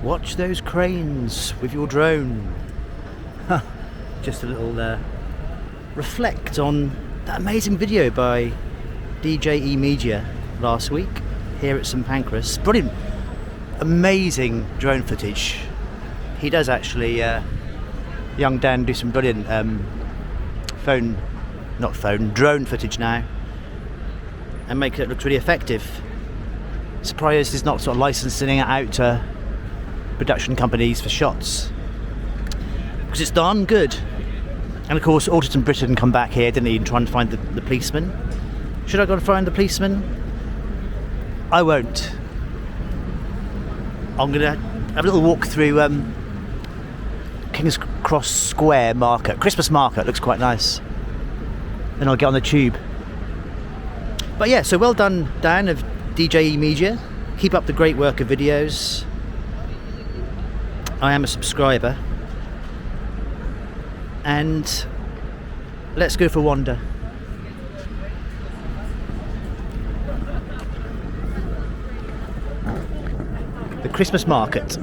Watch those cranes with your drone. Just a little reflect on that amazing video by DJE Media last week here at St Pancras. Brilliant, amazing drone footage. He does actually, young Dan, do some brilliant drone footage now and make it look really effective. Surprised he's not sort of licensing it out to production companies for shots, because it's darn good. And of course Autism Britain come back here, didn't he, and try and find the policeman. Should I go and find the policeman? I won't. I'm gonna have a little walk through Kings Cross Square market, Christmas market. Looks quite nice. Then I'll get on the tube. But yeah, so well done, Dan of DJE Media. Keep up the great work of videos. I am a subscriber. And let's go for a wander. The Christmas market.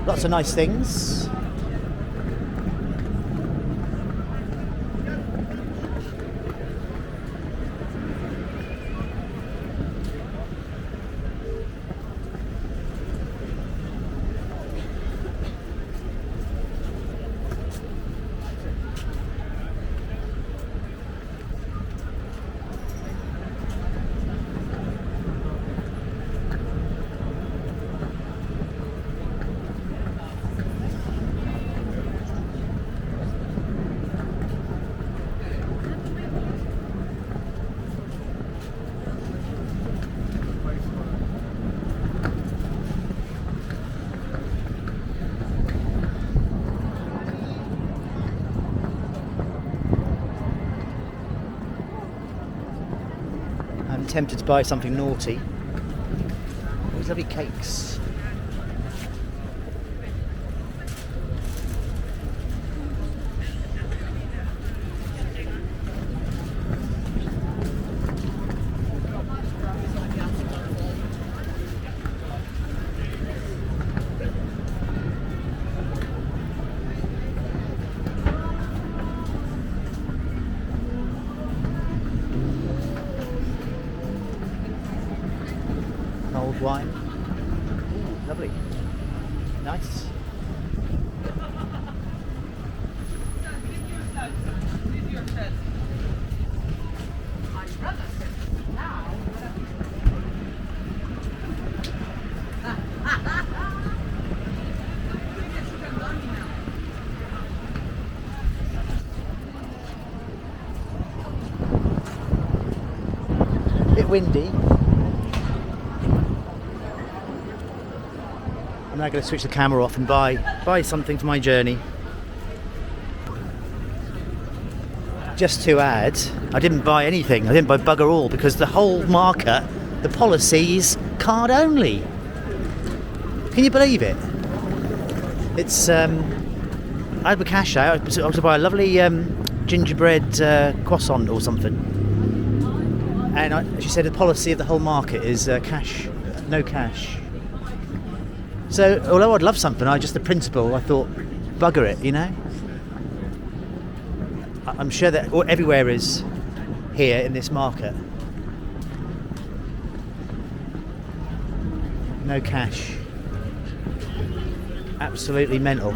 Lots of nice things. I'm tempted to buy something naughty. These lovely cakes. Old wine. Ooh, lovely. Nice. Bit windy. I'm now going to switch the camera off and buy something for my journey. Just to add, I didn't buy anything. I didn't buy bugger all, because the whole market, the policy is card only. Can you believe it? It's I had my cash out. I was to buy a lovely gingerbread croissant or something, and she said the policy of the whole market is cash, no cash. So, although I'd love something, the principle, I thought, bugger it, you know? I'm sure that everywhere is here in this market. No cash. Absolutely mental.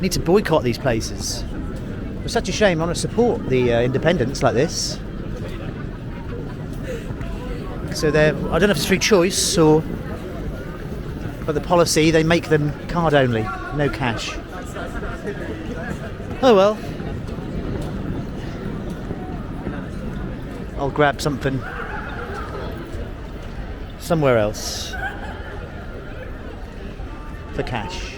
Need to boycott these places. It's such a shame. I want to support the independents like this. So I don't know if it's through choice but the policy, they make them card only, no cash. Oh well. I'll grab something somewhere else for cash.